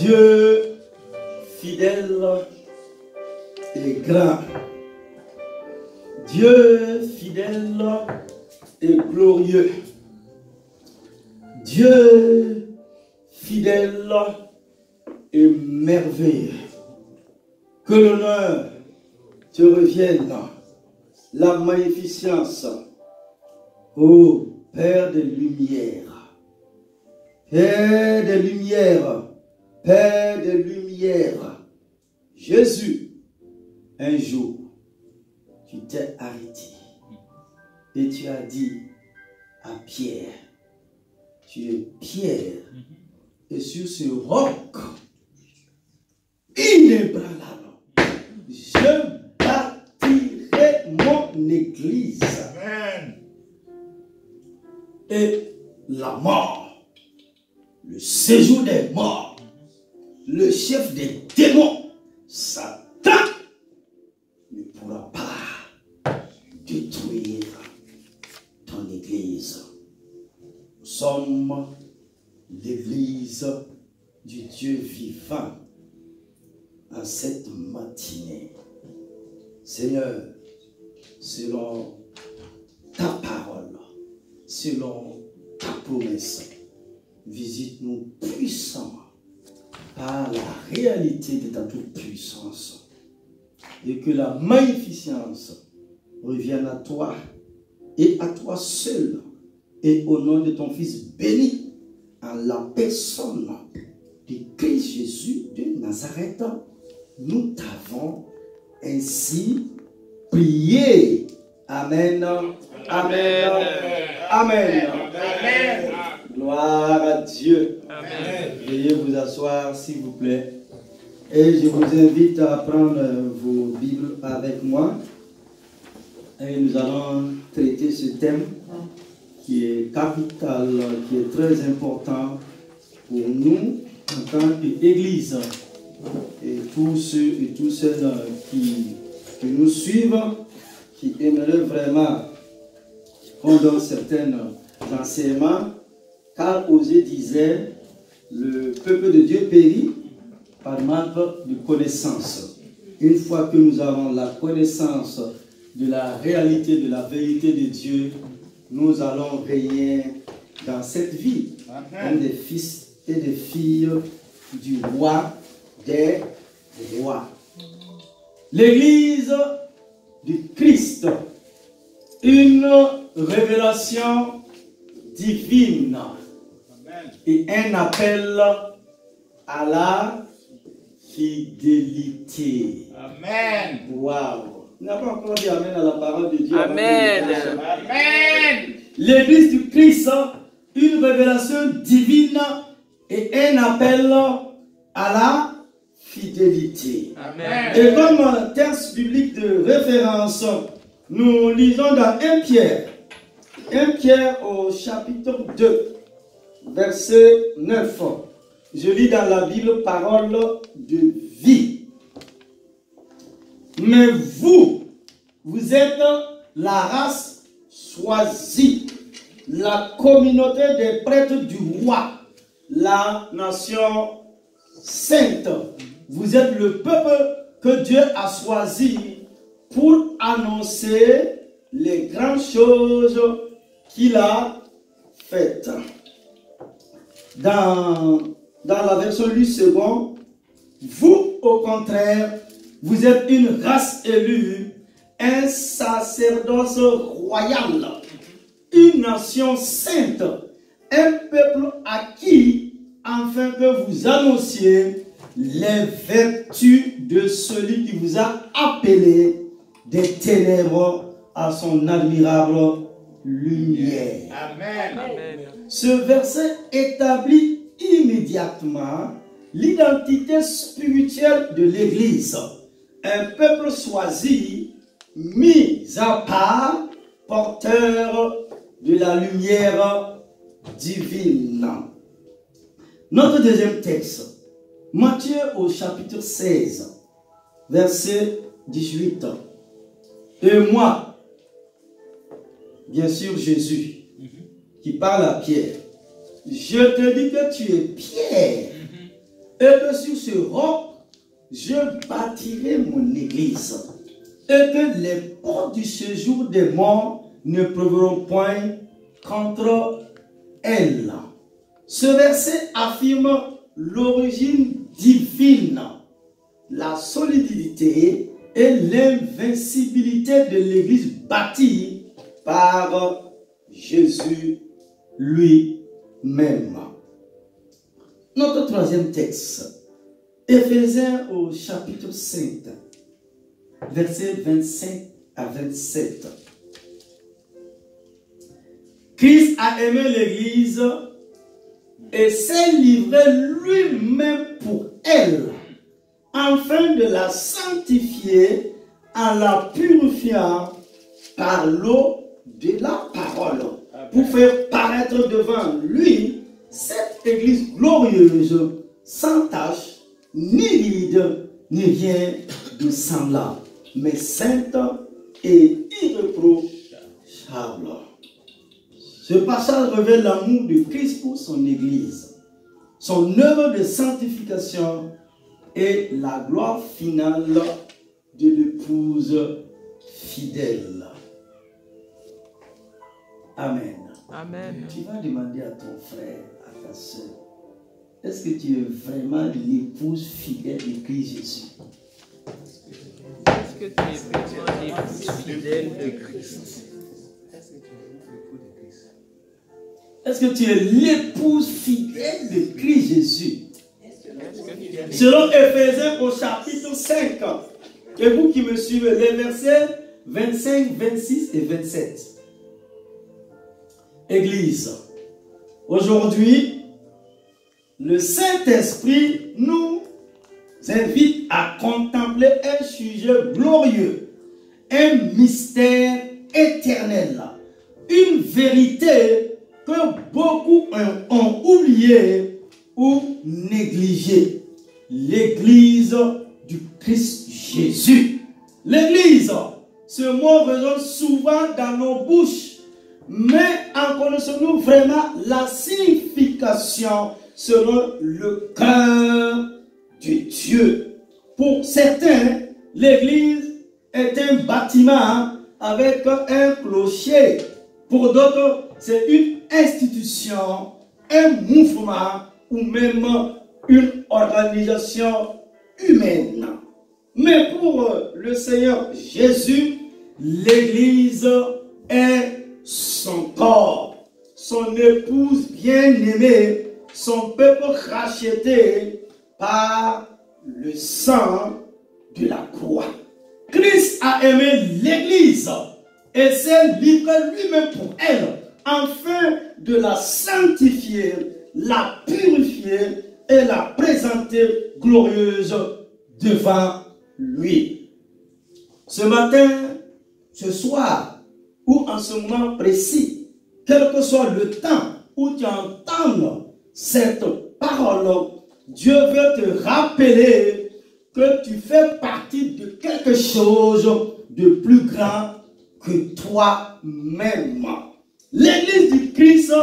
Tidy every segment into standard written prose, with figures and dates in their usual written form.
Dieu fidèle et grand. Dieu fidèle et glorieux. Dieu fidèle et merveilleux. Que l'honneur te revienne, la magnificence, ô Père des Lumières. Père des Lumières, Père des Lumières. Jésus, un jour, tu t'es arrêté et tu as dit à Pierre, tu es Pierre, et sur ce roc inébranlable, je bâtirai mon église. Amen. Et la mort, le séjour des morts, le chef des démons, Satan, ne pourra pas détruire ton église. Nous sommes l'église du Dieu vivant en cette matinée. Seigneur, selon ta parole, selon ta promesse, visite-nous puissamment par la réalité de ta toute-puissance et que la magnificence revienne à toi et à toi seul et au nom de ton Fils béni en la personne de Christ Jésus de Nazareth. Nous t'avons ainsi prié. Amen. Amen. Amen. Amen. Gloire à Dieu. Amen. Veuillez vous asseoir, s'il vous plaît. Et je vous invite à prendre vos Bibles avec moi. Et nous allons traiter ce thème qui est capital, qui est très important pour nous en tant qu'Église. Et tous ceux et toutes celles qui nous suivent, qui aimeraient vraiment qu'on donne certains enseignements, car Osée disait, le peuple de Dieu périt par manque de connaissance. Une fois que nous avons la connaissance de la réalité, de la vérité de Dieu, nous allons régner dans cette vie comme des fils et des filles du roi des rois. L'Église du Christ, une révélation divine et un appel à la fidélité. Amen. Waouh. On n'a pas encore dit Amen à la parole de Dieu. Amen. Amen. L'Église du Christ, une révélation divine et un appel à la fidélité. Amen. Et comme texte biblique de référence, nous lisons dans 1 Pierre. 1 Pierre au chapitre 2, verset 9. Je lis dans la Bible parole de vie. Mais vous êtes la race choisie, la communauté des prêtres du roi, la nation sainte. Vous êtes le peuple que Dieu a choisi pour annoncer les grandes choses qu'il a faites. Dans la version Louis II, vous, au contraire, vous êtes une race élue, un sacerdoce royal, une nation sainte, un peuple acquis, afin que vous annonciez les vertus de celui qui vous a appelé des ténèbres à son admirable lumière. Amen. Amen. Ce verset établit immédiatement l'identité spirituelle de l'Église. Un peuple choisi, mis à part, porteur de la lumière divine. Notre deuxième texte, Matthieu au chapitre 16, verset 18. Et moi, bien sûr Jésus, qui parle à Pierre, je te dis que tu es Pierre, et que sur ce roc, je bâtirai mon église, et que les portes du séjour des morts ne prévaudront point contre elle. Ce verset affirme l'origine divine, la solidité et l'invincibilité de l'église bâtie par Jésus lui-même. Notre troisième texte, Éphésiens au chapitre 5, versets 25 à 27. Christ a aimé l'Église et s'est livré lui-même pour elle, afin de la sanctifier en la purifiant par l'eau de la parole, pour faire paraître devant lui cette Église glorieuse, sans tache, ni vide, ni rien de semblable, mais sainte et irréprochable. Ce passage révèle l'amour de Christ pour son Église, son œuvre de sanctification et la gloire finale de l'épouse fidèle. Amen. Amen. Tu vas demander à ton frère, à ta soeur, est-ce que tu es vraiment l'épouse fidèle de Christ Jésus? Est-ce que tu es vraiment l'épouse fidèle de Christ? Est-ce que tu es l'épouse fidèle de Christ Jésus? Selon Éphésiens au chapitre 5, et vous qui me suivez, les versets 25, 26 et 27. Église, aujourd'hui, le Saint-Esprit nous invite à contempler un sujet glorieux, un mystère éternel, une vérité que beaucoup ont oublié ou négligé. L'Église du Christ Jésus. L'Église, ce mot résonne souvent dans nos bouches, mais en connaissons-nous vraiment la signification selon le cœur de Dieu? Pour certains, l'Église est un bâtiment avec un clocher. Pour d'autres, c'est une institution, un mouvement ou même une organisation humaine. Mais pour le Seigneur Jésus, l'Église est son corps, son épouse bien-aimée, son peuple racheté par le sang de la croix. Christ a aimé l'Église et s'est livré lui-même pour elle, afin de la sanctifier, la purifier et la présenter glorieuse devant lui. Ce matin, ce soir, ou en ce moment précis, quel que soit le temps où tu entends cette parole, Dieu veut te rappeler que tu fais partie de quelque chose de plus grand que toi-même. L'Église du Christ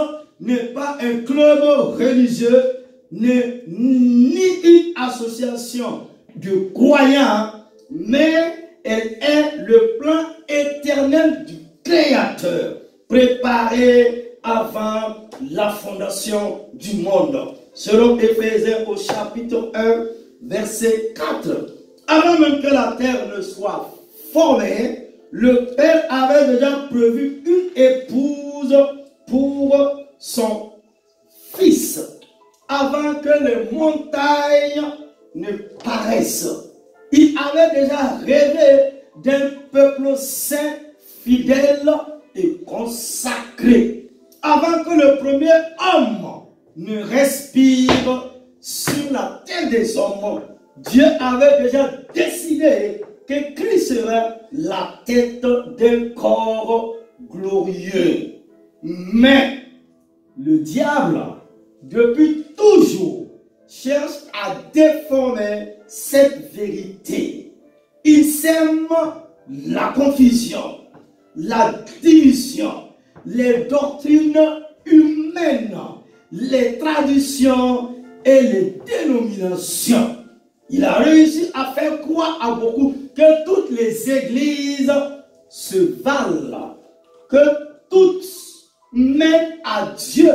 n'est pas un club religieux, ni une association de croyants, mais elle est le plan éternel du Créateur, préparé avant la fondation du monde. Selon Éphésiens au chapitre 1, verset 4. Avant même que la terre ne soit formée, le Père avait déjà prévu une épouse pour son Fils, avant que les montagnes ne paraissent. Il avait déjà rêvé d'un peuple saint, fidèle et consacré. Avant que le premier homme ne respire sur la terre des hommes, Dieu avait déjà décidé que Christ serait la tête d'un corps glorieux. Mais le diable, depuis toujours, cherche à déformer cette vérité. Il sème la confusion, la division, les doctrines humaines, les traditions et les dénominations. Il a réussi à faire croire à beaucoup que toutes les églises se valent, que toutes mènent à Dieu,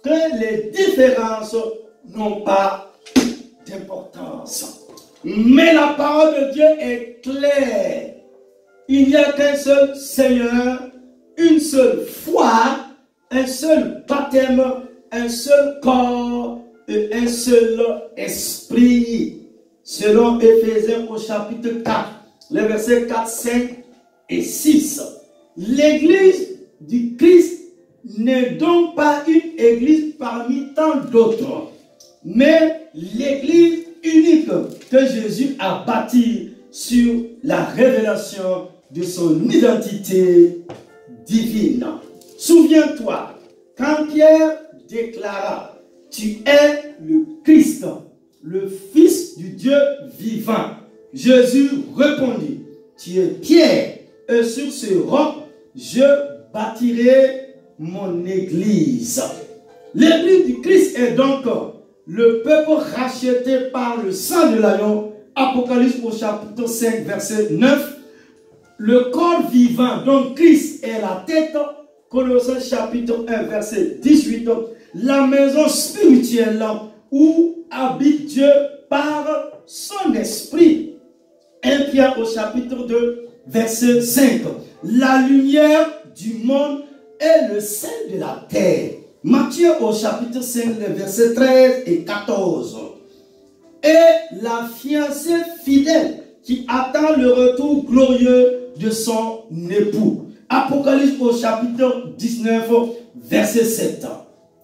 que les différences n'ont pas d'importance. Mais la parole de Dieu est claire. Il n'y a qu'un seul Seigneur, une seule foi, un seul baptême, un seul corps et un seul esprit. Selon Éphésiens au chapitre 4, les versets 4, 5 et 6. L'église du Christ n'est donc pas une église parmi tant d'autres, mais l'église unique que Jésus a bâtie sur la révélation de son identité divine. Souviens-toi, quand Pierre déclara « Tu es le Christ, le Fils du Dieu vivant », Jésus répondit « Tu es Pierre, et sur ce roc, je bâtirai mon église. » L'église du Christ est donc le peuple racheté par le sang de l'agneau. Apocalypse au chapitre 5, verset 9. Le corps vivant, dont Christ est la tête. Colossiens chapitre 1, verset 18. La maison spirituelle où habite Dieu par son esprit. 1 Pierre au chapitre 2, verset 5. La lumière du monde est le sel de la terre. Matthieu au chapitre 5, versets 13 et 14. Et la fiancée fidèle qui attend le retour glorieux de son époux. Apocalypse au chapitre 19, verset 7.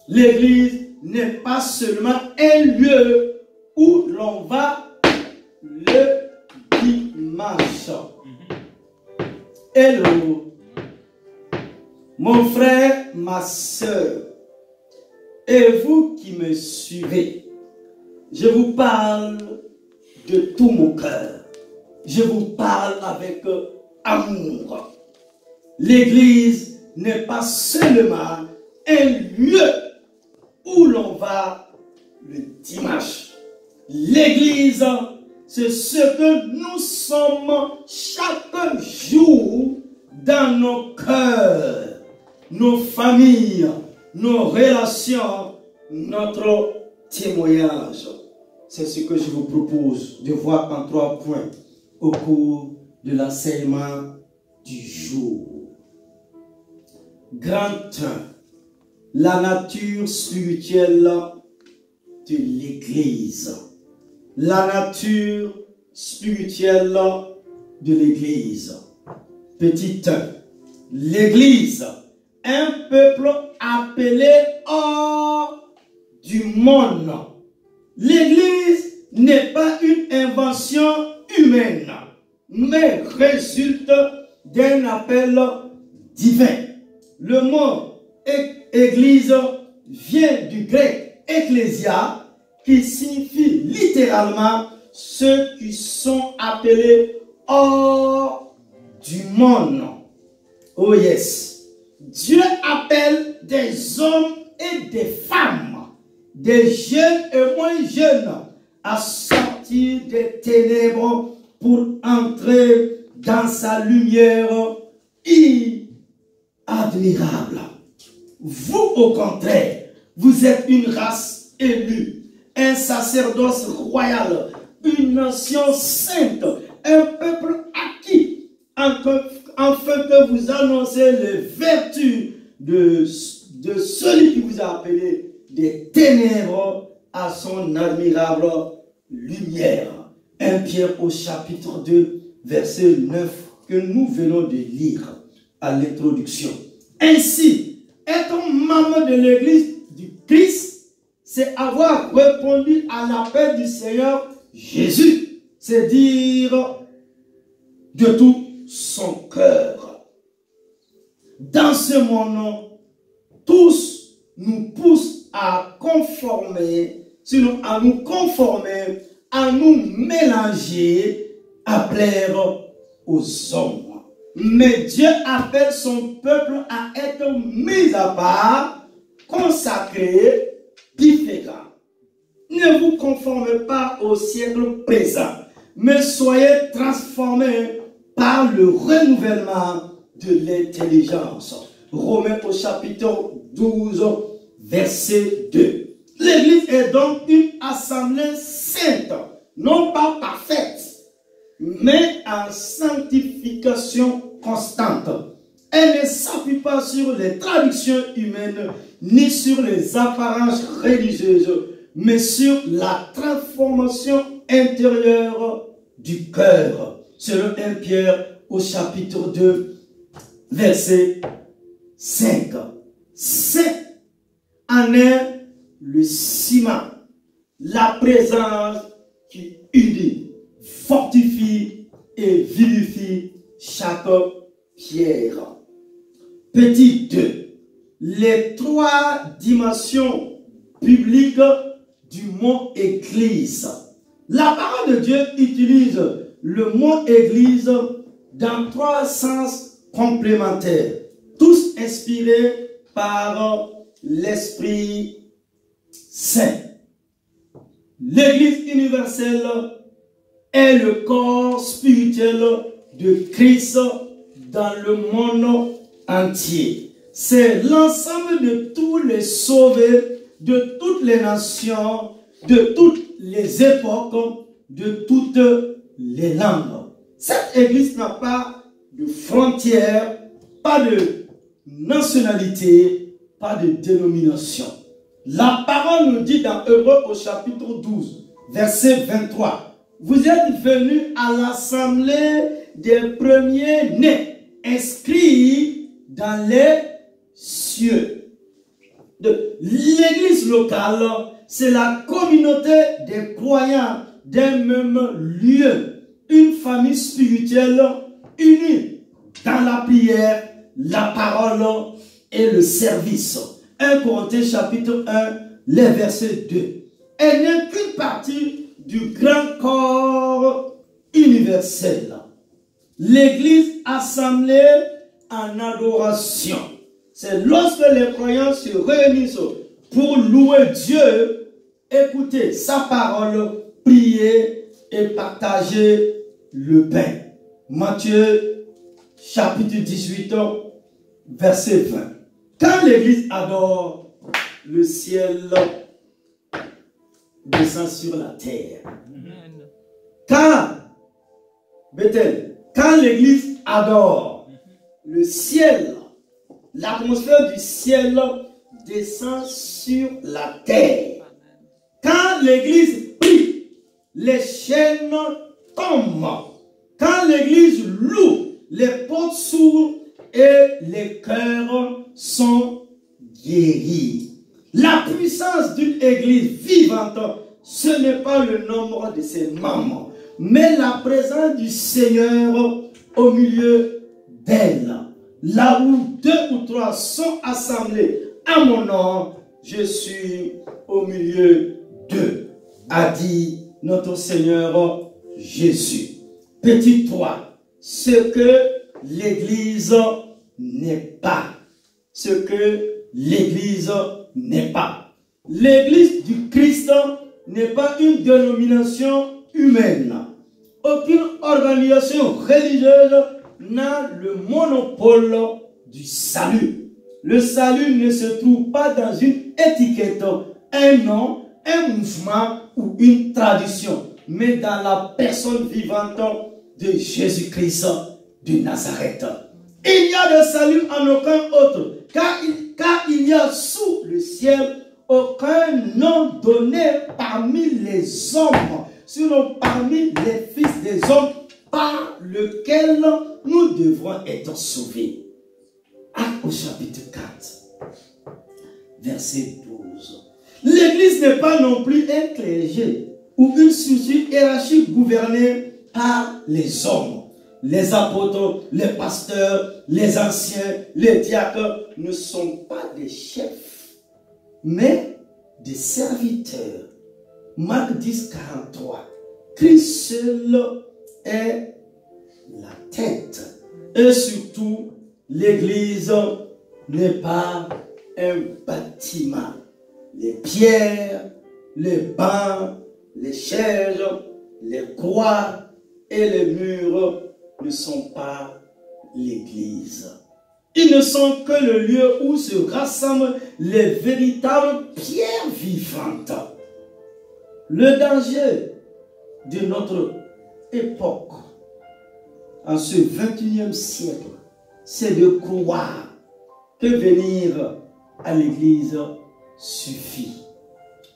L'église n'est pas seulement un lieu où l'on va le dimanche. Hello, mon frère, ma soeur, et vous qui me suivez, je vous parle de tout mon cœur. Je vous parle avec amour. L'église n'est pas seulement un lieu où l'on va le dimanche. L'église, c'est ce que nous sommes chaque jour dans nos cœurs, nos familles, nos relations, notre témoignage. C'est ce que je vous propose de voir en 3 points au cours de l'enseignement du jour. Grand 1. La nature spirituelle de l'Église. La nature spirituelle de l'Église. Petit 1. L'Église, un peuple appelé hors du monde. L'Église n'est pas une invention humaine, mais résulte d'un appel divin. Le mot Église vient du grec ecclésia, qui signifie littéralement ceux qui sont appelés hors du monde. Oh yes. Dieu appelle des hommes et des femmes, des jeunes et moins jeunes, à sortir des ténèbres pour entrer dans sa lumière admirable. Vous, au contraire, vous êtes une race élue, un sacerdoce royal, une nation sainte, un peuple acquis, afin que vous annoncez les vertus de celui qui vous a appelé des ténèbres à son admirable lumière. 1 Pierre au chapitre 2, verset 9, que nous venons de lire à l'introduction. Ainsi, être membre de l'église du Christ, c'est avoir répondu à l'appel du Seigneur Jésus. C'est dire de tout son cœur. Dans ce monde, tous nous poussent à conformer, sinon à nous conformer, à nous mélanger, à plaire aux hommes. Mais Dieu appelle son peuple à être mis à part, consacré, différent. Ne vous conformez pas au siècle présent, mais soyez transformés par le renouvellement de l'intelligence. Romains au chapitre 12, verset 2. L'Église est donc une assemblée sainte, non pas parfaite, mais en sanctification constante. Elle ne s'appuie pas sur les traditions humaines, ni sur les apparences religieuses, mais sur la transformation intérieure du cœur. Selon 1 Pierre au chapitre 2, verset 5. C'est en est le ciment, la présence qui unit, fortifie et vivifie chaque pierre. Petit 2. Les trois dimensions bibliques du mot Église. La parole de Dieu utilise le mot Église dans trois sens complémentaires, tous inspirés par l'Esprit Saint. L'Église universelle est le corps spirituel de Christ dans le monde entier. C'est l'ensemble de tous les sauvés, de toutes les nations, de toutes les époques, de toutes les langues. Cette Église n'a pas de frontières, pas de nationalité, pas de dénomination. La parole nous dit dans Hébreux au chapitre 12, verset 23, vous êtes venus à l'assemblée des premiers-nés, inscrits dans les cieux. L'église locale, c'est la communauté des croyants d'un même lieu, une famille spirituelle unie dans la prière, la parole et le service. 1 Corinthiens chapitre 1, les versets 2. Elle n'est qu'une partie du grand corps universel. L'église assemblée en adoration. C'est lorsque les croyants se réunissent pour louer Dieu, écouter sa parole, prier et partager le pain. Matthieu chapitre 18, verset 20. Quand l'église adore, le ciel descend sur la terre. Quand l'église adore, le ciel, l'atmosphère du ciel descend sur la terre. Quand l'église prie, les chaînes tombent. Quand l'église loue, les portes s'ouvrent et les cœurs sont guéris. La puissance d'une église vivante, ce n'est pas le nombre de ses membres, mais la présence du Seigneur au milieu d'elle. Là où 2 ou 3 sont assemblés à mon nom, je suis au milieu d'eux, a dit notre Seigneur Jésus. Petit 3, ce que l'Église n'est pas. Ce que l'Église n'est pas. L'Église du Christ n'est pas une dénomination humaine. Aucune organisation religieuse n'a le monopole du salut. Le salut ne se trouve pas dans une étiquette, un nom, un mouvement ou une tradition, mais dans la personne vivante de Jésus-Christ de Nazareth. Il n'y a de salut en aucun autre, car il n'y a sous le ciel aucun nom donné parmi les hommes, sinon parmi les fils des hommes, par lequel nous devrons être sauvés. Actes au chapitre 4, verset 12. L'Église n'est pas non plus un clergé ou une structure hiérarchique gouvernée par les hommes. Les apôtres, les pasteurs, les anciens, les diacres ne sont pas des chefs, mais des serviteurs. Marc 10, 43. Christ seul est la tête. Et surtout, l'Église n'est pas un bâtiment. Les pierres les bancs, les chaises, les croix et les murs ne sont pas l'église. Ils ne sont que le lieu où se rassemblent les véritables pierres vivantes. Le danger de notre époque, en ce 21e siècle, c'est de croire que venir à l'église suffit.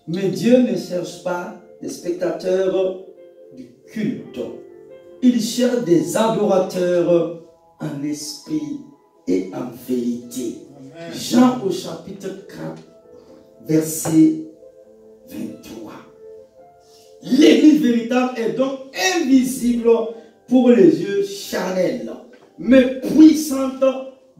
Mais Dieu ne cherche pas des spectateurs du culte. Il cherche des adorateurs en esprit et en vérité. Amen. Jean au chapitre 4, verset 23. L'église véritable est donc invisible pour les yeux charnels, mais puissante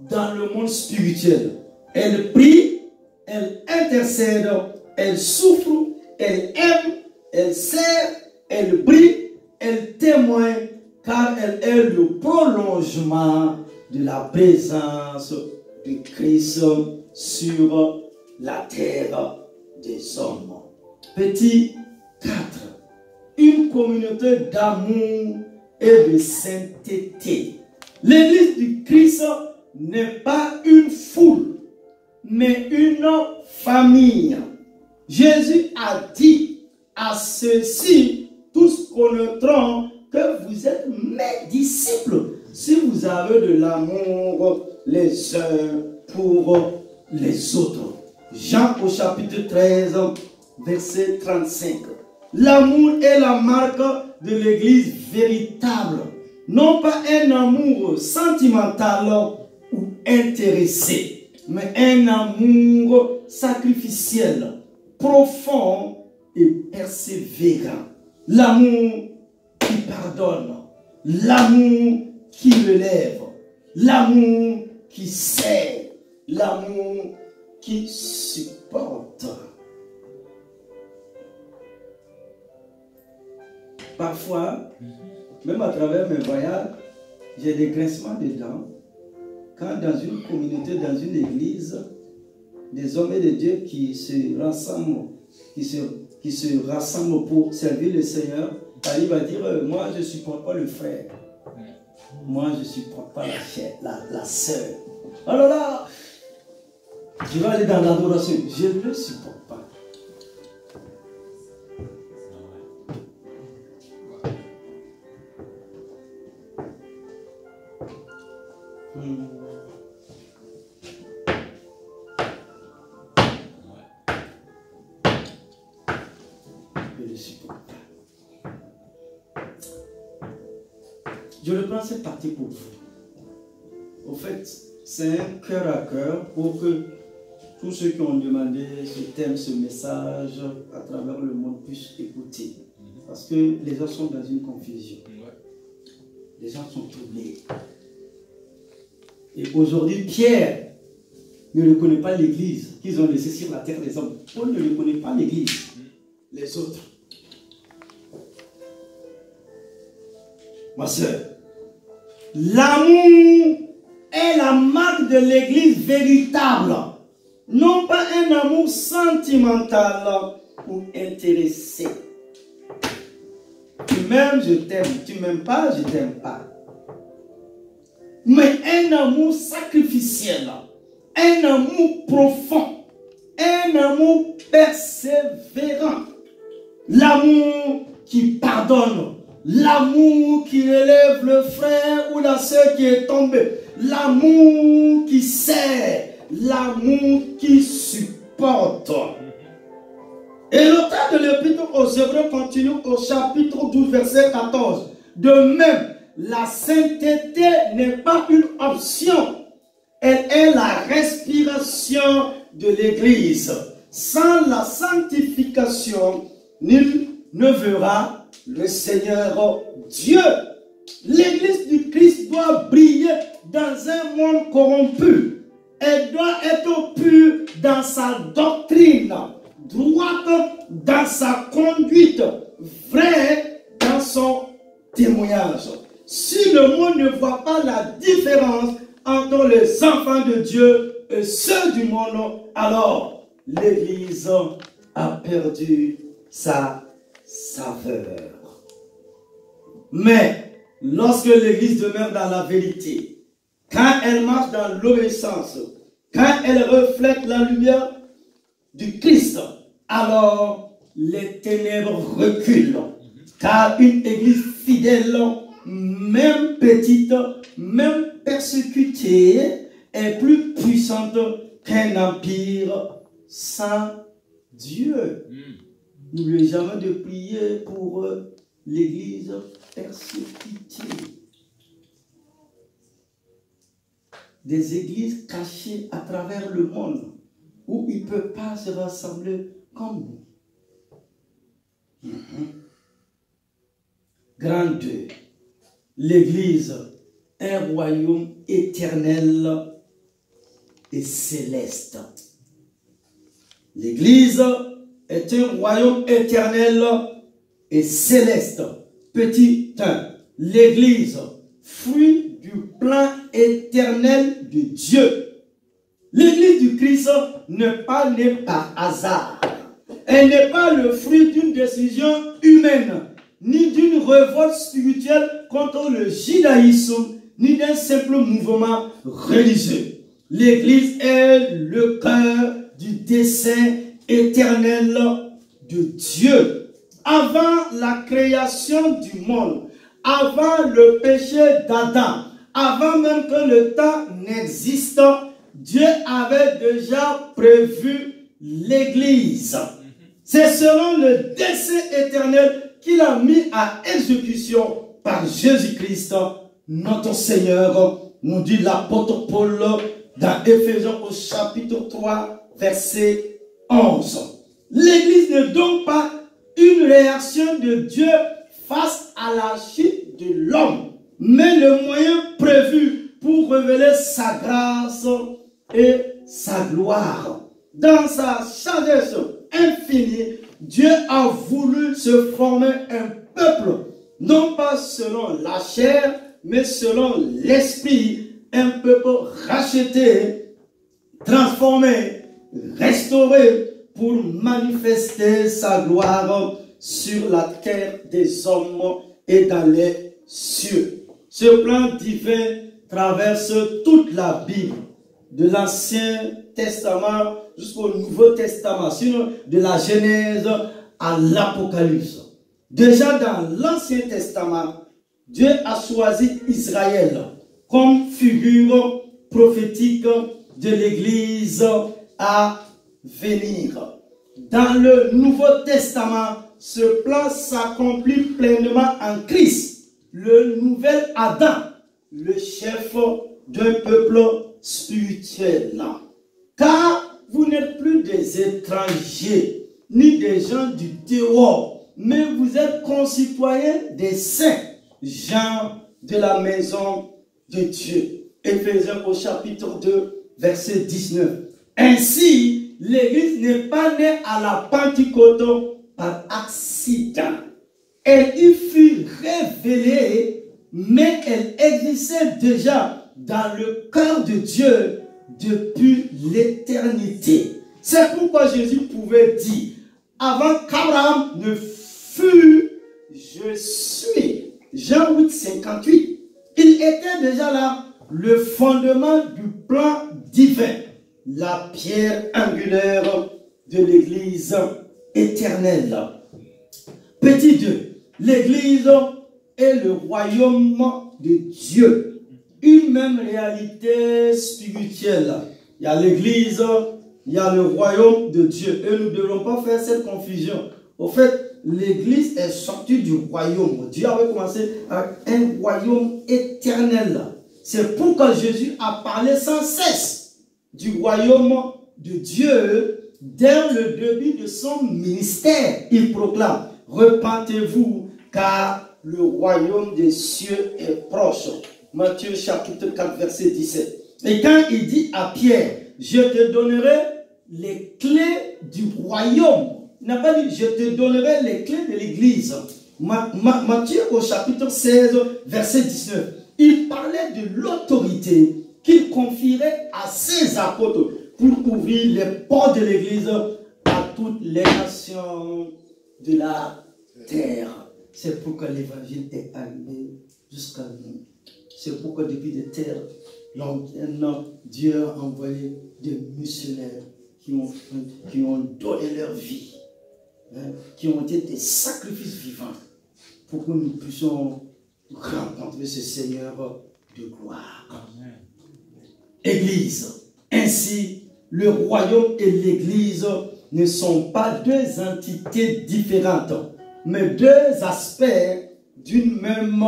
dans le monde spirituel. Elle prie, elle intercède, elle souffre, elle aime, elle sert, elle brille, elle témoigne, car elle est le prolongement de la présence de Christ sur la terre des hommes. Petit 4. Une communauté d'amour et de sainteté. L'église du Christ n'est pas une foule, mais une famille. Jésus a dit à ceux-ci, tous connaîtront que vous êtes mes disciples si vous avez de l'amour les uns pour les autres. Jean au chapitre 13, verset 35. L'amour est la marque de l'église véritable, non pas un amour sentimental ou intéressé, mais un amour sacrificiel, profond et persévérant. L'amour qui pardonne, l'amour qui relève, l'amour qui sert, l'amour qui supporte. Parfois, même à travers mes voyages, j'ai des grincements de dents. Quand dans une communauté, dans une église, des hommes et des dieux qui se rassemblent, qui se rassemblent pour servir le Seigneur, il va dire, moi je ne supporte pas le frère. Moi je ne supporte pas la sœur. Alors là, je vais aller dans l'adoration. Je ne le supporte pas. Je reprends cette partie pour vous. Au fait, c'est un cœur à cœur pour que tous ceux qui ont demandé ce thème, ce message à travers le monde puissent écouter. Parce que les gens sont dans une confusion. Les gens sont troublés. Et aujourd'hui, Pierre ne reconnaît pas l'église qu'ils ont laissée sur la terre des hommes. Paul ne reconnaît pas l'église. Les autres. Ma soeur, l'amour est la marque de l'église véritable. Non pas un amour sentimental ou intéressé. Tu m'aimes, je t'aime. Tu m'aimes pas, je t'aime pas. Mais un amour sacrificiel. Un amour profond. Un amour persévérant. L'amour qui pardonne. L'amour qui relève le frère ou la sœur qui est tombée. L'amour qui sert. L'amour qui supporte. Et l'auteur de l'Épître aux Hébreux continue au chapitre 12, verset 14. De même, la sainteté n'est pas une option. Elle est la respiration de l'Église. Sans la sanctification, nul ne verra le Seigneur Dieu. L'Église du Christ doit briller dans un monde corrompu. Elle doit être pure dans sa doctrine, droite dans sa conduite, vraie dans son témoignage. Si le monde ne voit pas la différence entre les enfants de Dieu et ceux du monde, alors l'Église a perdu sa saveur. Mais lorsque l'Église demeure dans la vérité, quand elle marche dans l'obéissance, quand elle reflète la lumière du Christ, alors les ténèbres reculent. Car une Église fidèle, même petite, même persécutée, est plus puissante qu'un empire sans Dieu. N'oubliez jamais de prier pour l'Église persécutée. Des églises cachées à travers le monde où il ne peut pas se rassembler comme nous. Grand 2. L'Église, un royaume éternel et céleste. L'Église est un royaume éternel et céleste. Petit 1. L'Église, fruit du plan éternel de Dieu. L'Église du Christ n'est pas née par hasard. Elle n'est pas le fruit d'une décision humaine, ni d'une révolte spirituelle contre le judaïsme, ni d'un simple mouvement religieux. L'Église est le cœur du dessein éternel de Dieu. Avant la création du monde, avant le péché d'Adam, avant même que le temps n'existe, Dieu avait déjà prévu l'Église. C'est selon le dessein éternel qu'il a mis à exécution par Jésus-Christ, notre Seigneur, nous dit l'apôtre Paul dans Éphésiens au chapitre 3, verset 11. L'Église n'est donc pas une réaction de Dieu face à la chute de l'homme, mais le moyen prévu pour révéler sa grâce et sa gloire. Dans sa sagesse infinie, Dieu a voulu se former un peuple, non pas selon la chair, mais selon l'esprit, un peuple racheté, transformé, restauré pour manifester sa gloire sur la terre des hommes et dans les cieux. Ce plan divin traverse toute la Bible, de l'Ancien Testament jusqu'au Nouveau Testament, sinon de la Genèse à l'Apocalypse. Déjà dans l'Ancien Testament, Dieu a choisi Israël comme figure prophétique de l'Église à venir. Dans le Nouveau Testament, ce plan s'accomplit pleinement en Christ, le nouvel Adam, le chef d'un peuple spirituel. Car vous n'êtes plus des étrangers, ni des gens du dehors, mais vous êtes concitoyens des saints, gens de la maison de Dieu. Éphésiens au chapitre 2, verset 19. Ainsi, l'Église n'est pas née à la Pentecôte par accident. Elle y fut révélée, mais elle existait déjà dans le cœur de Dieu depuis l'éternité. C'est pourquoi Jésus pouvait dire, avant qu'Abraham ne fût, je suis. Jean 8, 58. Il était déjà là, le fondement du plan divin, la pierre angulaire de l'Église éternelle. Petit 2. L'Église est le royaume de Dieu. Une même réalité spirituelle. Il y a l'Église, il y a le royaume de Dieu. Et nous ne devons pas faire cette confusion. Au fait, l'Église est sortie du royaume. Dieu avait commencé avec un royaume éternel. C'est pourquoi Jésus a parlé sans cesse du royaume de Dieu dès le début de son ministère. Il proclame, repentez-vous car le royaume des cieux est proche. Matthieu chapitre 4 verset 17. Et quand il dit à Pierre, je te donnerai les clés du royaume. Il n'a pas dit, je te donnerai les clés de l'église. Matthieu au chapitre 16, verset 19. Il parlait de l'autorité qu'il confierait à ses apôtres pour ouvrir les portes de l'église à toutes les nations de la terre. C'est pourquoi l'évangile est arrivé jusqu'à nous. C'est pourquoi depuis des terres, Dieu a envoyé des missionnaires qui ont donné leur vie, hein, qui ont été des sacrifices vivants pour que nous puissions rencontrer ce Seigneur de gloire. Amen. Église. Ainsi, le royaume et l'Église ne sont pas deux entités différentes, mais deux aspects d'une même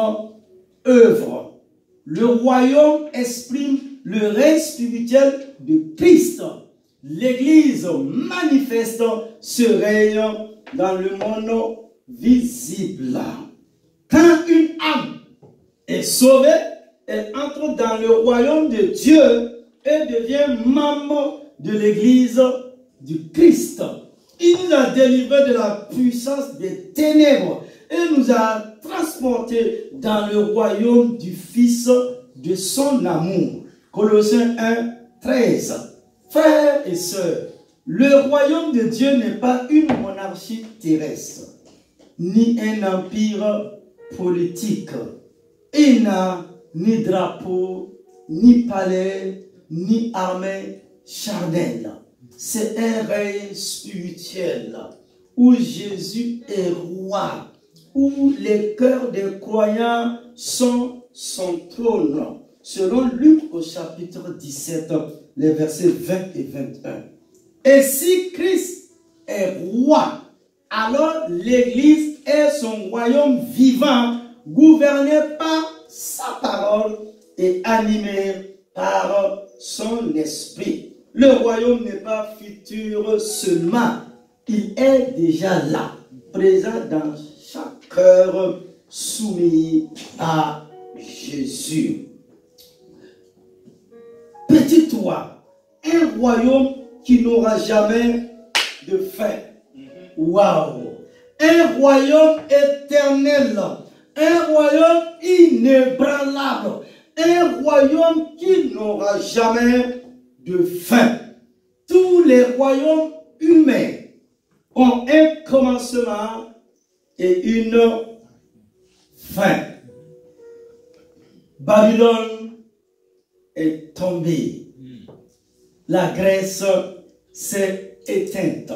œuvre. Le royaume exprime le règne spirituel de Christ. L'Église manifeste ce règne dans le monde visible. Quand une âme est sauvée, elle entre dans le royaume de Dieu et devient membre de l'Église du Christ. Il nous a délivrés de la puissance des ténèbres et nous a transportés dans le royaume du Fils de son amour. Colossiens 1, 13. Frères et sœurs, le royaume de Dieu n'est pas une monarchie terrestre, ni un empire politique. Il n'a ni drapeau, ni palais, ni armée charnelle. C'est un règne spirituel où Jésus est roi, où les cœurs des croyants sont son trône. Selon Luc au chapitre 17, les versets 20 et 21. Et si Christ est roi, alors l'Église est son royaume vivant, gouverné par sa parole et animé par son esprit. Le royaume n'est pas futur seulement, il est déjà là, présent dans chaque cœur soumis à Jésus. Petit toi, un royaume qui n'aura jamais de fin. Waouh! Un royaume éternel, un royaume inébranlable, un royaume qui n'aura jamais de fin. Tous les royaumes humains ont un commencement et une fin. Babylone est tombée. La Grèce s'est éteinte.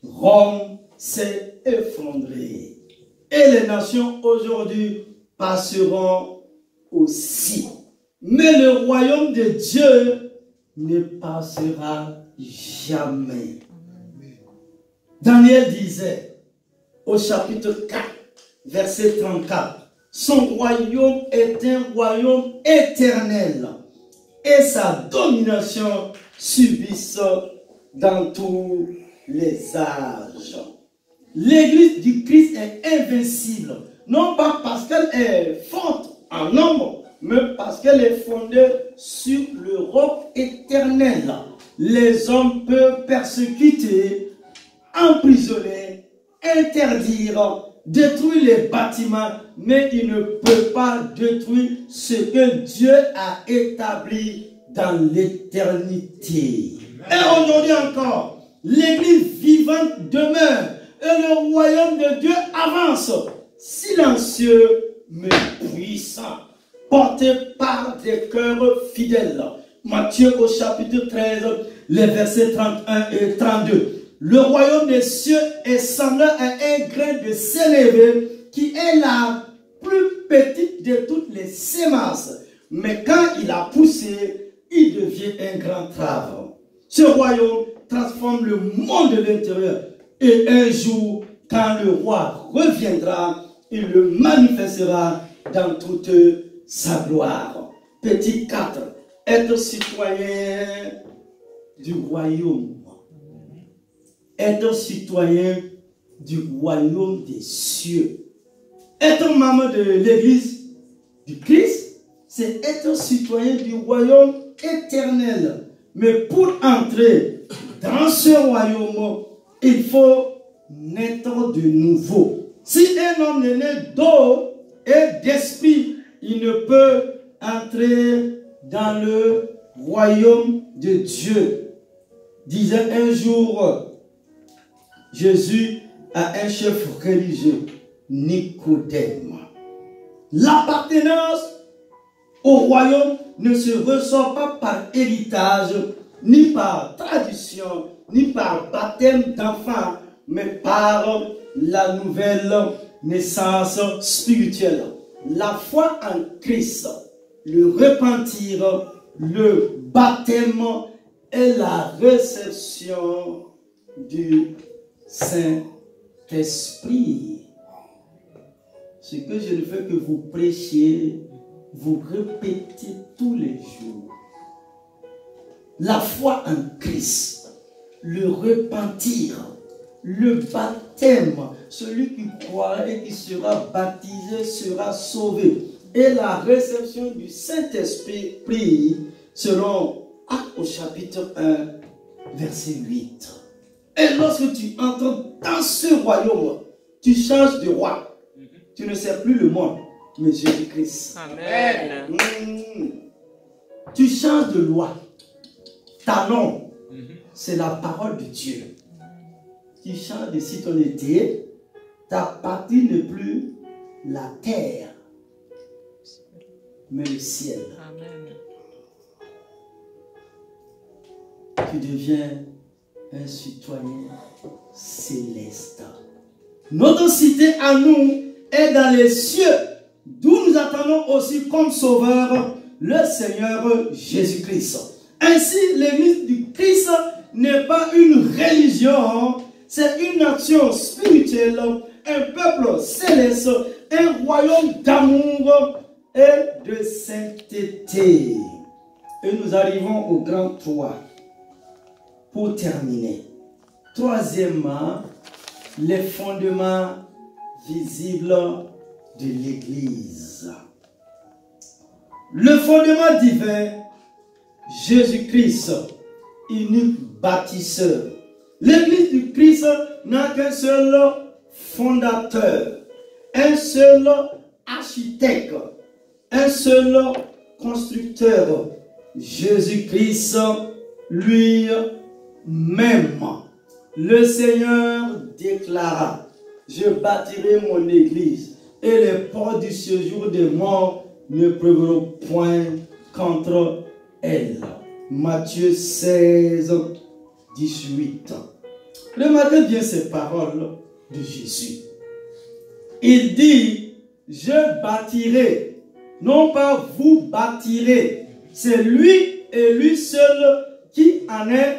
Rome s'est effondrée. Et les nations aujourd'hui passeront aussi. Mais le royaume de Dieu ne passera jamais. Daniel disait au chapitre 4, verset 34, son royaume est un royaume éternel et sa domination subsiste dans tous les âges. L'Église du Christ est invincible, non pas parce qu'elle est forte en nombre, mais parce qu'elle est fondée sur le roc éternel. Les hommes peuvent persécuter, emprisonner, interdire, détruire les bâtiments, mais ils ne peuvent pas détruire ce que Dieu a établi dans l'éternité. Et aujourd'hui encore, l'Église vivante demeure et le royaume de Dieu avance, silencieux mais puissant, porté par des cœurs fidèles. Matthieu au chapitre 13, les versets 31 et 32. Le royaume des cieux est semblable à un grain de sénévé qui est la plus petite de toutes les semences. Mais quand il a poussé, il devient un grand arbre. Ce royaume transforme le monde de l'intérieur. Et un jour, quand le roi reviendra, il le manifestera dans toute sa gloire. Petit 4. Être citoyen du royaume. Être citoyen du royaume des cieux. Être membre de l'Église du Christ, c'est être citoyen du royaume éternel. Mais pour entrer dans ce royaume, il faut naître de nouveau. Si un homme est né d'eau et d'esprit, il ne peut entrer dans le royaume de Dieu. Disait un jour Jésus à un chef religieux, Nicodème. L'appartenance au royaume ne se ressort pas par héritage, ni par tradition, ni par baptême d'enfant, mais par la nouvelle naissance spirituelle. La foi en Christ, le repentir, le baptême et la réception du Saint-Esprit. Ce que je ne veux que vous prêchiez, vous répétez tous les jours. La foi en Christ, le repentir, le baptême, celui qui croira et qui sera baptisé sera sauvé. Et la réception du Saint-Esprit, selon Actes au chapitre 1, verset 8. Et lorsque tu entres dans ce royaume, tu changes de roi. Tu ne sais plus le monde, mais Jésus-Christ. Amen. Tu changes de loi. Ta nom, c'est la parole de Dieu. Tu changes de citoyenneté. Ta partie n'est plus la terre, mais le ciel. Amen. Tu deviens un citoyen céleste. Notre cité à nous est dans les cieux, d'où nous attendons aussi comme sauveur le Seigneur Jésus-Christ. Ainsi, l'Église du Christ n'est pas une religion, c'est une nation spirituelle, un peuple céleste, un royaume d'amour et de sainteté. Et nous arrivons au grand 3. Pour terminer. Troisièmement, les fondements visibles de l'Église. Le fondement divin, Jésus-Christ, unique bâtisseur. L'Église du Christ n'a qu'un seul fondateur, un seul architecte, un seul constructeur, Jésus-Christ lui-même. Le Seigneur déclara: je bâtirai mon église et les portes du séjour des morts ne prévaudront point contre elle. Matthieu 16, 18. Remarquez bien ces paroles de Jésus. Il dit: je bâtirai, non pas vous bâtirez. C'est lui et lui seul qui en est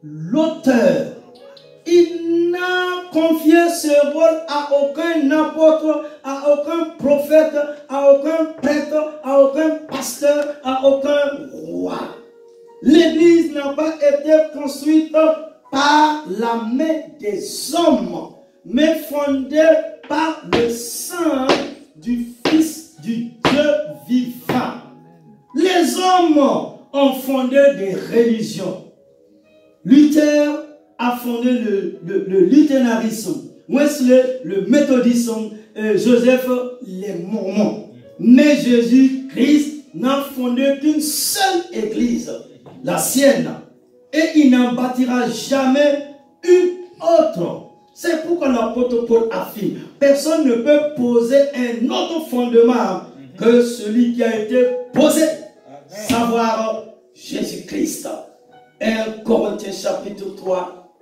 l'auteur. Il n'a confié ce rôle à aucun apôtre, à aucun prophète, à aucun prêtre, à aucun pasteur, à aucun roi. L'Église n'a pas été construite par la main des hommes, mais fondée par le sang du Fils du Dieu vivant. Les hommes ont fondé des religions. Luther a fondé le lutheranisme, Wesley le méthodisme, Joseph les mormons. Mais Jésus-Christ n'a fondé qu'une seule église, la sienne. Et il n'en bâtira jamais une autre. C'est pourquoi l'apôtre Paul affirme: personne ne peut poser un autre fondement que celui qui a été posé, savoir Jésus-Christ. 1 Corinthiens chapitre 3,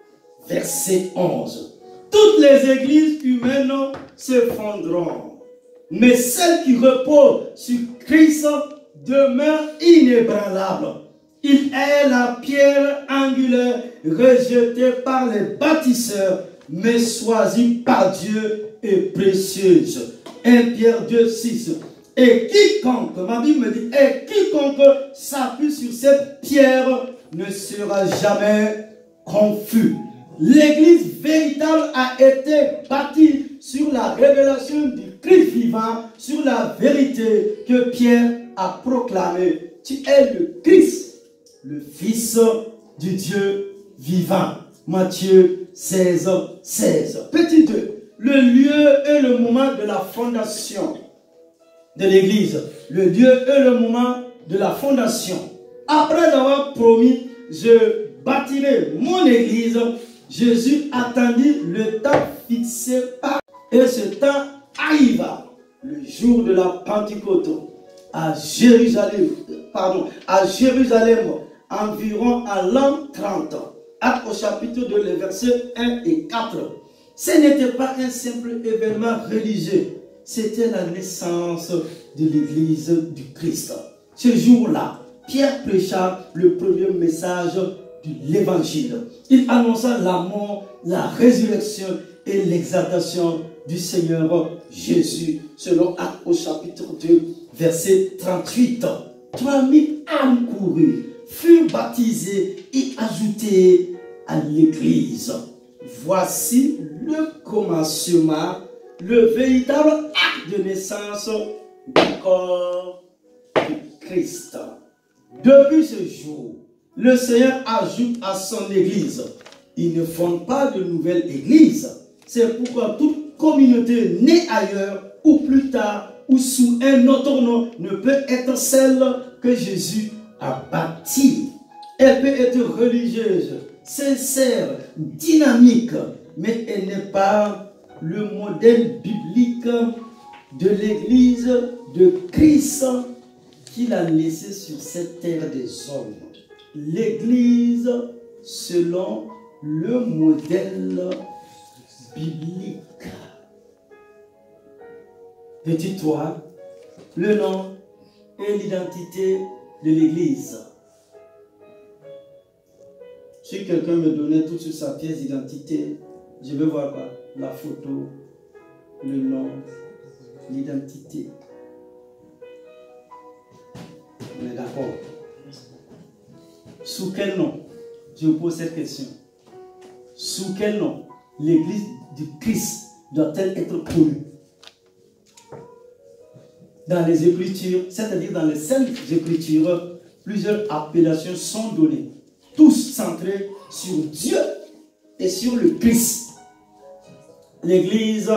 verset 11. Toutes les églises humaines se fondront, mais celle qui repose sur Christ demeure inébranlable. Il est la pierre angulaire rejetée par les bâtisseurs, mais choisie par Dieu et précieuse. 1 Pierre 2, 6. Et quiconque, ma Bible me dit, et quiconque s'appuie sur cette pierre ne sera jamais confus. L'église véritable a été bâtie sur la révélation du Christ vivant, sur la vérité que Pierre a proclamée. Tu es le Christ, le Fils du Dieu vivant. Matthieu 16, 16. Petit 2. Le lieu et le moment de la fondation de l'église. Le lieu et le moment de la fondation. Après avoir promis: je bâtirai mon église, Jésus attendit le temps fixé par... Et ce temps arriva le jour de la Pentecôte à Jérusalem, environ à l'an 30. Actes au chapitre 2, les versets 1 et 4. Ce n'était pas un simple événement religieux, c'était la naissance de l'Église du Christ. Ce jour-là, Pierre prêcha le premier message de l'Évangile. Il annonça la mort, la résurrection et l'exaltation du Seigneur Jésus, selon Actes au chapitre 2, verset 38. 3000 âmes courues furent baptisées et ajoutées à l'Église. Voici le commencement, le véritable acte de naissance du corps de Christ. Depuis ce jour, le Seigneur ajoute à son Église. Il ne fonde pas de nouvelle Église. C'est pourquoi toute communauté née ailleurs ou plus tard ou sous un autre nom ne peut être celle que Jésus a bâtie. Elle peut être religieuse, sincère, dynamique, mais elle n'est pas le modèle biblique de l'Église de Christ qu'il a laissé sur cette terre des hommes. L'Église selon le modèle biblique. Petit 3, le nom et l'identité de l'Église. Si quelqu'un me donnait tout sur sa pièce d'identité, je veux voir quoi? La photo, le nom, l'identité. On est d'accord? Sous quel nom? Je vous pose cette question. Sous quel nom l'Église du Christ doit-elle être connue? Dans les Écritures, c'est-à-dire dans les Saintes Écritures, plusieurs appellations sont données, tous centrés sur Dieu et sur le Christ. L'Église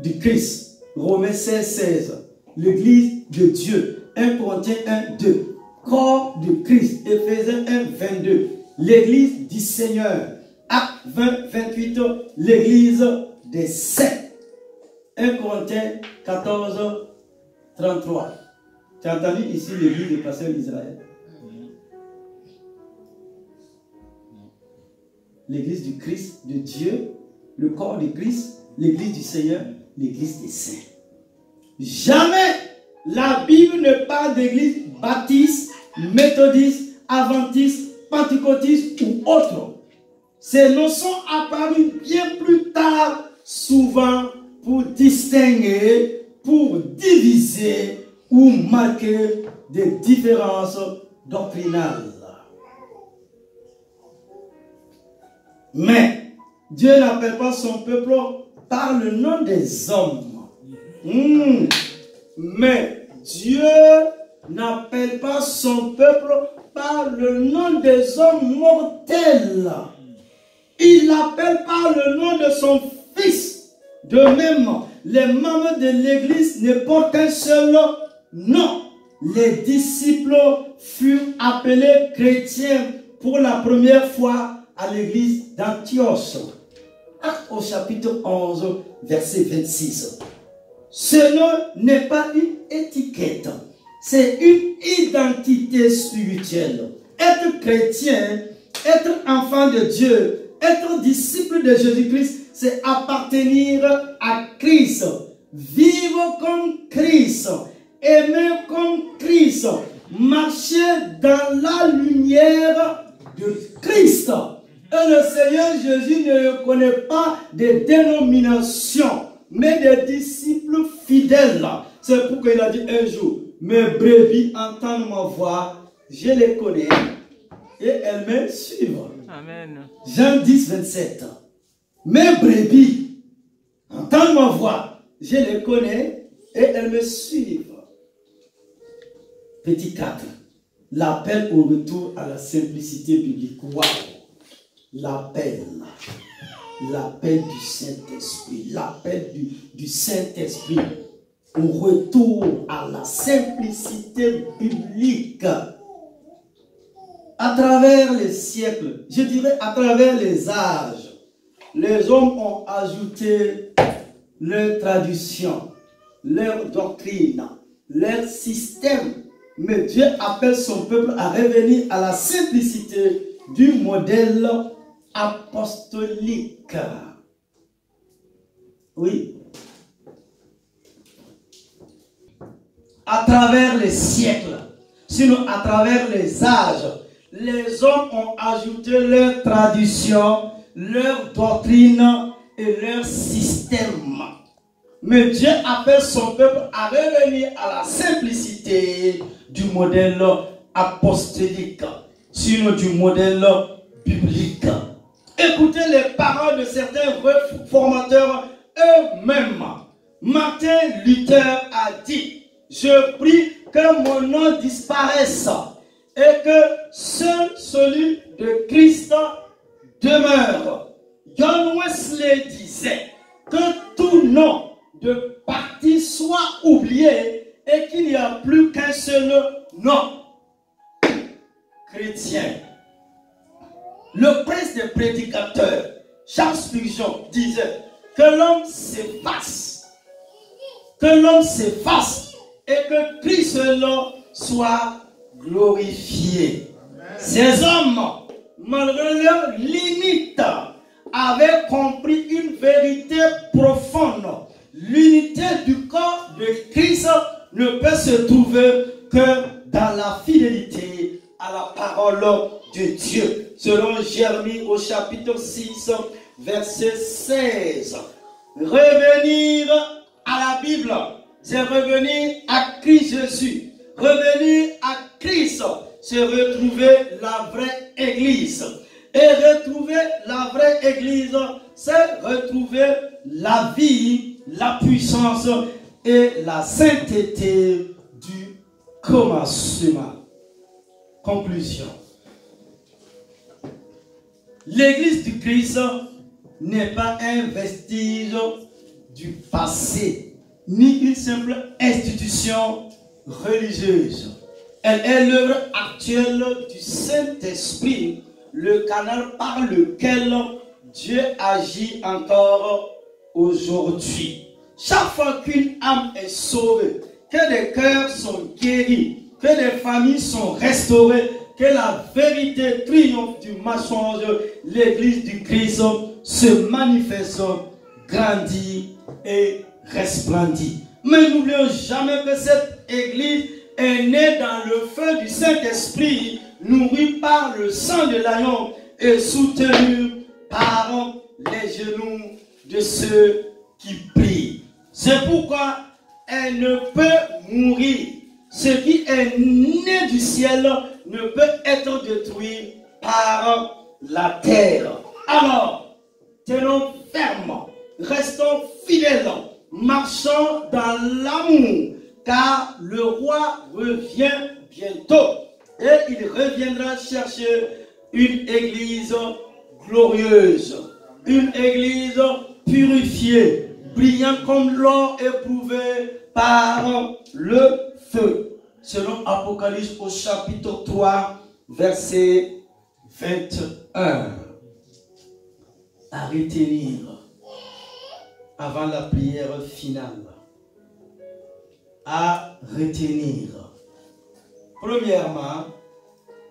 du Christ, Romains 16, 16. L'Église de Dieu, 1 Corinthiens 1, 2. Corps de Christ, Éphésiens 1, 22. L'Église du Seigneur, Actes 20, 28. L'Église des saints, 1 Corinthiens 14, 33. Tu as entendu ici l'Église des pasteurs d'Israël? L'Église du Christ, de Dieu, le corps du Christ, l'Église du Seigneur, l'Église des saints. Jamais la Bible ne parle d'église baptiste, méthodiste, adventiste, pentecôtiste ou autre. Ces noms sont apparus bien plus tard, souvent pour distinguer, pour diviser ou marquer des différences doctrinales. Mais Dieu n'appelle pas son peuple par le nom des hommes. Mais Dieu n'appelle pas son peuple par le nom des hommes mortels. Il l'appelle par le nom de son Fils. De même, les membres de l'Église ne portent qu'un seul nom. Les disciples furent appelés chrétiens pour la première fois à l'Église d'Antioche. Actes au chapitre 11, verset 26. Ce nom n'est pas une étiquette, c'est une identité spirituelle. Être chrétien, être enfant de Dieu, être disciple de Jésus-Christ, c'est appartenir à Christ, vivre comme Christ, aimer comme Christ, marcher dans la lumière de Christ. Et le Seigneur Jésus ne reconnaît pas des dénominations, mais des disciples fidèles. C'est pourquoi il a dit un jour, mes brebis entendent ma voix, je les connais et elles me suivent. Amen. Jean 10, 27. Mes brebis entendent ma voix, je les connais et elles me suivent. Petit 4. L'appel au retour à la simplicité biblique. Wow. L'appel du Saint-Esprit, l'appel du Saint-Esprit au retour à la simplicité biblique. À travers les siècles, je dirais à travers les âges, les hommes ont ajouté leur tradition, leur doctrine, leur système. Mais Dieu appelle son peuple à revenir à la simplicité du modèle apostolique. Oui. À travers les siècles, sinon à travers les âges, les hommes ont ajouté leur tradition, leur doctrine et leur système. Mais Dieu appelle son peuple à revenir à la simplicité du modèle apostolique, sinon du modèle biblique. Écoutez les paroles de certains réformateurs eux-mêmes. Martin Luther a dit: je prie que mon nom disparaisse et que seul celui de Christ demeure. John Wesley disait que tout nom de parti soit oublié et qu'il n'y a plus qu'un seul nom: chrétien. Le prince des prédicateurs, Charles Spurgeon, disait que l'homme s'efface, et que Christ seul soit glorifié. Ces hommes, malgré leurs limites, avaient compris une vérité profonde. L'unité du corps de Christ ne peut se trouver que dans la fidélité à la parole de Dieu. Selon Jérémie au chapitre 6, verset 16. Revenir à la Bible, c'est revenir à Christ Jésus. Revenir à Christ, c'est retrouver la vraie Église. Et retrouver la vraie Église, c'est retrouver la vie, la puissance et la sainteté du commencement. Conclusion. L'Église du Christ n'est pas un vestige du passé, ni une simple institution religieuse. Elle est l'œuvre actuelle du Saint-Esprit, le canal par lequel Dieu agit encore aujourd'hui. Chaque fois qu'une âme est sauvée, que des cœurs sont guéris, que des familles sont restaurées, que la vérité triomphe du mensonge, l'Église du Christ se manifeste, grandit et resplendit. Mais n'oublions jamais que cette Église est née dans le feu du Saint-Esprit, nourrie par le sang de l'agneau et soutenue par les genoux de ceux qui prient. C'est pourquoi elle ne peut mourir. Ce qui est né du ciel ne peut être détruit par la terre. Alors, tenons ferme, restons fidèles, marchons dans l'amour, car le roi revient bientôt et il reviendra chercher une église glorieuse, une église purifiée, brillant comme l'or éprouvé par le feu. Selon Apocalypse au chapitre 3, verset 21. À retenir avant la prière finale. À retenir. Premièrement,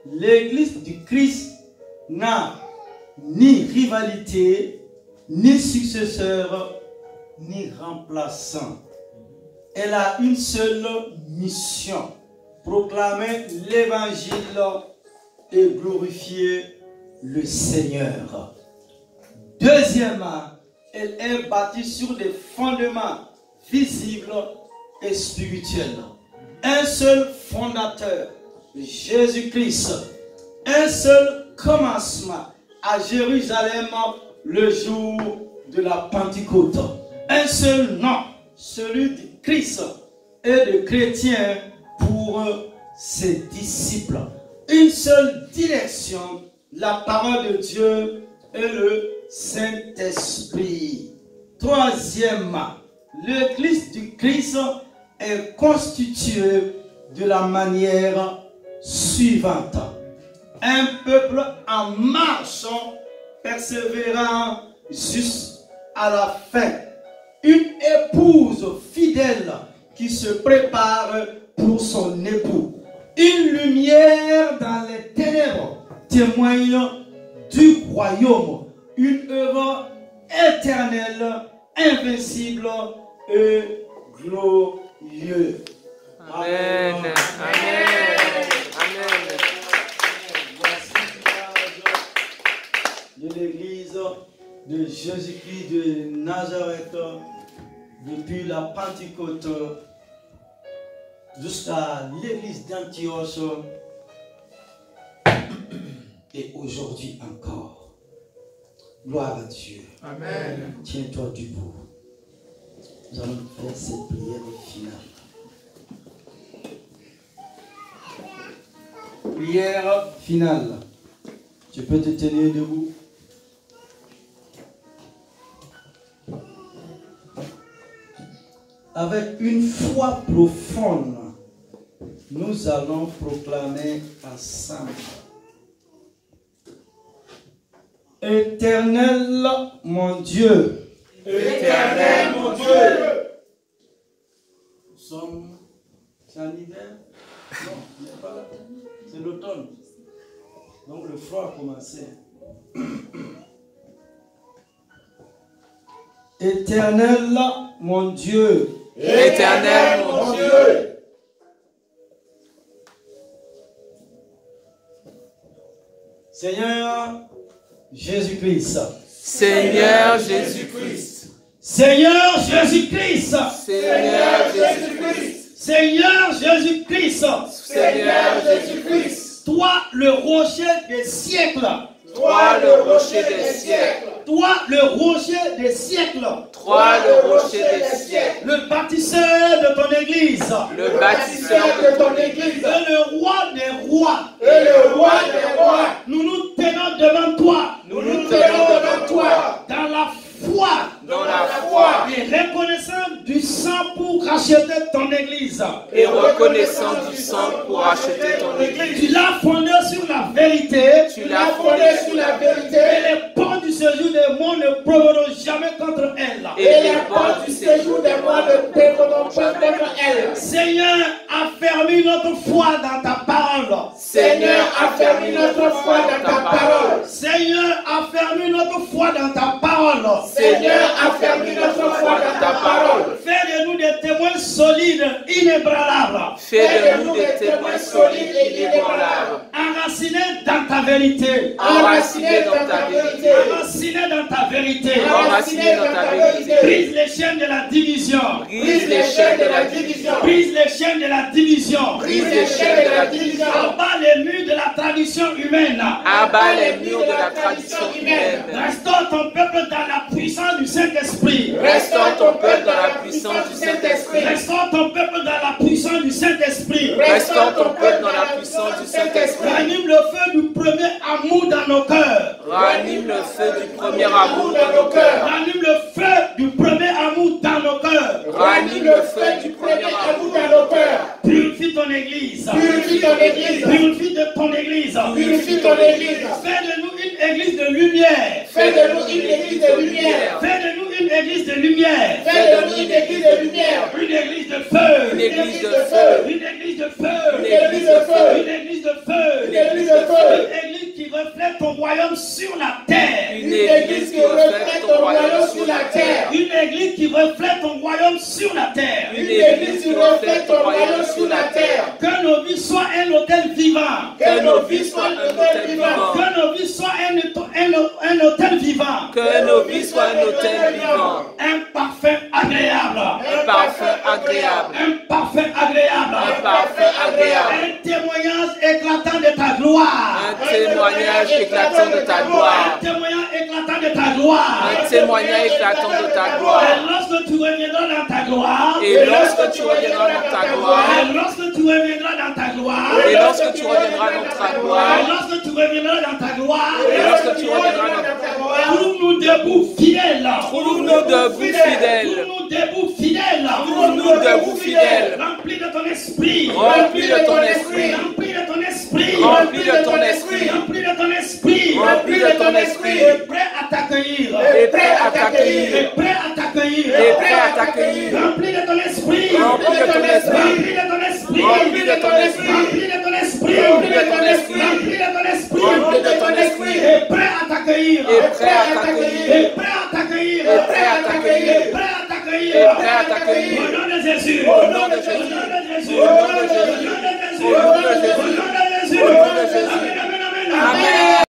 l'Église du Christ n'a ni rivalité, ni successeur, ni remplaçant. Elle a une seule mission: proclamer l'évangile et glorifier le Seigneur. Deuxièmement, elle est bâtie sur des fondements visibles et spirituels. Un seul fondateur, Jésus-Christ. Un seul commencement à Jérusalem le jour de la Pentecôte. Un seul nom, celui de Christ et de chrétiens pour ses disciples. Une seule direction, la parole de Dieu et le Saint-Esprit. Troisièmement, l'Église du Christ est constituée de la manière suivante. Un peuple en marche, persévérant, juste à la fin. Une épouse fidèle qui se prépare pour son époux. Une lumière dans les ténèbres témoigne du royaume. Une œuvre éternelle, invincible et glorieuse. Amen. Amen. Amen. Voici l'image de l'église de Jésus-Christ de Nazareth depuis la Pentecôte jusqu'à l'église d'Antioche et aujourd'hui encore. Gloire à Dieu. Amen. Tiens-toi debout. Nous allons faire cette prière finale. Prière finale. Tu peux te tenir debout. Avec une foi profonde, nous allons proclamer ensemble. Éternel mon Dieu. Éternel mon Dieu. Nous sommes. C'est en hiver? Non, on n'est pas là. C'est l'automne. Donc le froid a commencé. Éternel mon Dieu. Éternel mon Dieu. Seigneur Jésus-Christ. Seigneur Jésus-Christ. Seigneur Jésus-Christ. Seigneur Jésus-Christ. Seigneur Jésus-Christ. Seigneur Jésus-Christ. Toi le rocher des siècles. Toi le rocher des siècles. Toi le rocher des siècles. Toi le rocher des siècles. Le bâtisseur de ton église. Le bâtisseur de ton église. Et le roi des rois. Et le roi des rois. Nous nous tenons devant toi. Nous nous tenons devant toi. Dans la foi. Dans la foi. Et reconnaissant du sang pour racheter ton église. Et reconnaissant du sang pour acheter ton église. Tu l'as fondé sur la vérité. Tu La l'as fondée sur la vérité. Et les portes du séjour des morts ne proviendront jamais contre elle. Et Et les les portes du séjour des morts ne pénétreront pas contre elle. Seigneur, affermis notre foi dans ta parole. Seigneur, affermis notre foi dans ta parole. Seigneur, affermis notre foi dans ta parole. Seigneur, affermis notre foi dans ta parole. Fais de nous des témoins solides, inébranlables, Fais de nous des témoins solides et inébranlables. enracinés dans ta vérité. Enracinés dans ta vérité. Enracinés dans ta vérité. Enracinés dans ta vérité. Brise les chaînes de la division. Brise les chaînes de la division. Brise les chaînes de la division. Brise les chaînes de la division. Abat les murs de la tradition humaine. Abat les murs de la tradition humaine. Restaure ton peuple dans la puissance du Saint-Esprit. Restaure ton peuple dans la puissance du Saint-Esprit. Restaure ton peuple dans la puissance du Saint-Esprit. Restaure ton peuple dans la puissance du Saint-Esprit. Ranime le feu du premier amour dans nos cœurs. Ranime le feu du premier amour dans nos cœurs. Ranime le feu du premier amour dans nos cœurs. Ranime le feu du premier amour dans nos cœurs. Purifie ton église. Purifie ton église. Purifie de ton église. Purifie ton église. Fais de nous une église de lumière. Fais de nous une église de lumière. Fais de nous une église de lumière. Fais de nous une église de lumière. Une église de feu. Une église de feu. Une église de feu. Une église de feu. Une église de feu. Une église de feu. Une église qui reflète ton royaume sur la terre. Une église qui reflète ton royaume sur la terre. Une église qui reflète ton royaume sur la terre. Une église qui reflète ton royaume sur la terre. Que nos vies soient un hôtel vivant. Que nos vies soient un hôtel vivant. Que nos vies soient un hôtel vivant. Que nos vies soient un hôtel vivant. Un parfum agréable. Un parfum agréable. Un parfum agréable. Un parfum agréable. Un témoignage éclatant de ta gloire. Un témoignage éclatant de ta gloire. Un témoignage éclatant de ta gloire. Un témoignage éclatant de ta Et gloire. lorsque tu reviendras dans ta gloire. Et lorsque tu reviendras dans ta gloire. Et lorsque tu reviendras dans ta gloire. Et lorsque tu reviendras dans ta Et gloire. lorsque tu reviendras dans ta gloire. Et lorsque tu reviendras dans ta gloire. Trouve-nous debout fidèles. Trouve-nous debout fidèles. Trouve-nous debout fidèles. Trouve-nous debout fidèles. Remplis de ton esprit. Remplis de ton esprit. Remplis de ton esprit. Remplis de ton esprit. Remplis de ton esprit. Remplis de ton esprit. Et prêt à ta t'accueillir. Et prêt à t'accueillir. Et prêt à t'accueillir. Et prêt à t'accueillir. Rempli de ton esprit. Rempli de ton esprit. Rempli de ton esprit. Rempli de ton esprit. Rempli de ton esprit. Rempli de ton esprit. Rempli de ton esprit. Rempli de ton esprit. Et prêt à t'accueillir. Et prêt à t'accueillir. Et prêt à t'accueillir. Et prêt à t'accueillir. Et prêt à t'accueillir. Et prêt à t'accueillir. Au nom de Jésus. Au nom de Jésus. Au nom de Jésus. Au nom de Jésus. Au nom de Jésus. Au nom de Jésus. Au nom de Jésus. Au nom de Jésus. Amen, amen, amen. Amen.